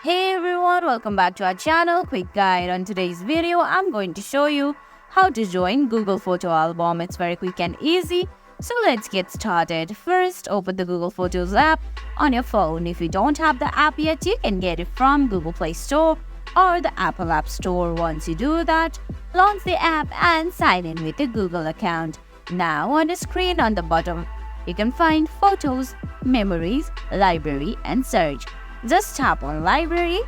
Hey everyone, welcome back to our channel. Quick guide. On today's video, I'm going to show you how to join Google Photo Album. It's very quick and easy. So let's get started. First, open the Google Photos app on your phone. If you don't have the app yet, you can get it from Google Play Store or the Apple App Store. Once you do that, launch the app and sign in with your Google account. Now on the screen on the bottom, you can find Photos, Memories, Library and Search. Just tap on Library.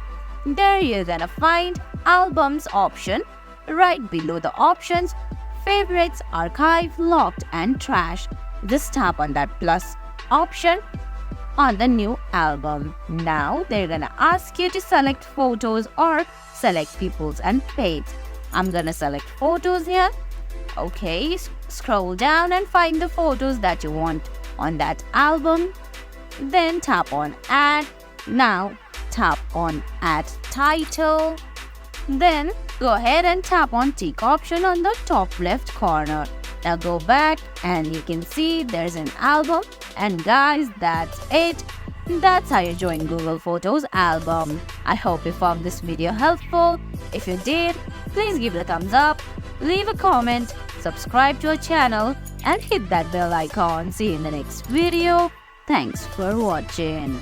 There you're gonna find Albums option. Right below the options, Favorites, Archive, Locked and Trash. Just tap on that plus option on the new album. Now they're gonna ask you to select photos or select peoples and pages. I'm gonna select photos here. Okay, scroll down and find the photos that you want on that album. Then tap on Add. Now tap on Add Title. Then go ahead and tap on Tick option on the top left corner. Now go back and you can see there's an album. And guys, that's it. That's how you join Google Photos album. I hope you found this video helpful. If you did, please give it a thumbs up, leave a comment, subscribe to our channel and hit that bell icon. See you in the next video. Thanks for watching.